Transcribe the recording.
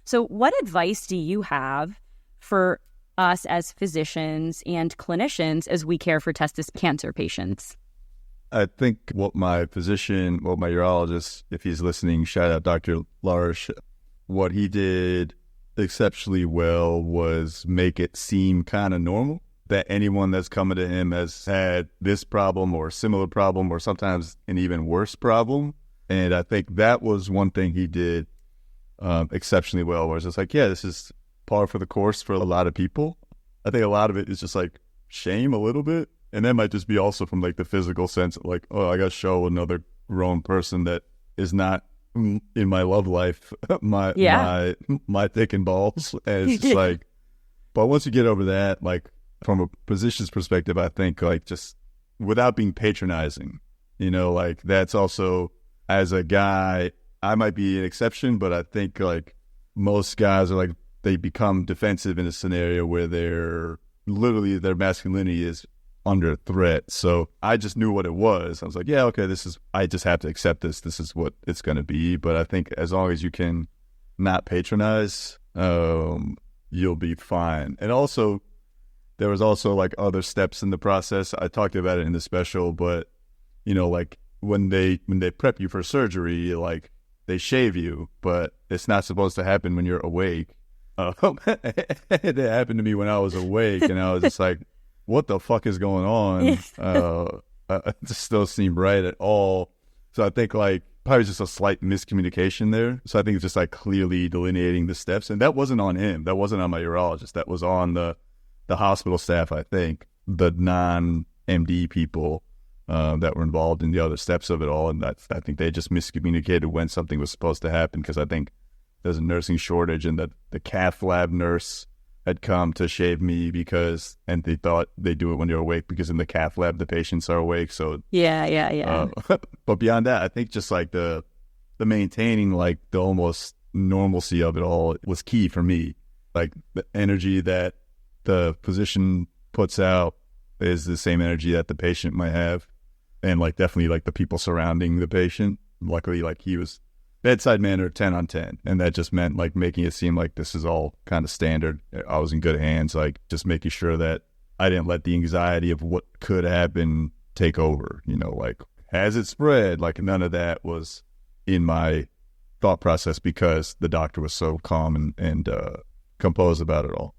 So what advice do you have for us as physicians and clinicians as we care for testis cancer patients? I think what my urologist, if he's listening, shout out Dr. Larsh, what he did exceptionally well was make it seem kind of normal that anyone that's coming to him has had this problem or a similar problem or sometimes an even worse problem. And I think that was one thing he did exceptionally well, where it's just like, yeah, this is par for the course for a lot of people. I think a lot of it is just like shame a little bit. And that might just be also from like the physical sense, like, oh, I got to show another grown person that is not in my love life, my dick and balls. And it's just like, but once you get over that, like from a physician's perspective, I think like just without being patronizing, like that's also, as a guy, I might be an exception, but I think like most guys are like, they become defensive in a scenario where their masculinity is under threat. So I just knew what it was. I was like, yeah, okay, I just have to accept this. This is what it's going to be. But I think as long as you can not patronize, you'll be fine. And also, there was also like other steps in the process. I talked about it in the special, but like when they prep you for surgery, like they shave you, but it's not supposed to happen when you're awake. It happened to me when I was awake, and I was just like, what the fuck is going on? It just don't seem right at all. So I think like probably just a slight miscommunication there. So I think it's just like clearly delineating the steps. And that wasn't on him. That wasn't on my urologist. That was on the hospital staff, I think, the non-MD people that were involved in the other steps of it all. And I think they just miscommunicated when something was supposed to happen, because I think there's a nursing shortage, and that the cath lab nurse had come to shave me and they thought they do it when you're awake, because in the cath lab the patients are awake. So yeah. But beyond that, I think just like the maintaining like the almost normalcy of it all was key for me. Like the energy that the physician puts out is the same energy that the patient might have, and like definitely like the people surrounding the patient. Luckily, like he was bedside manner 10 on 10, and that just meant like making it seem like this is all kind of standard. I was in good hands, like just making sure that I didn't let the anxiety of what could happen take over, like has it spread, like none of that was in my thought process, because the doctor was so calm and composed about it all.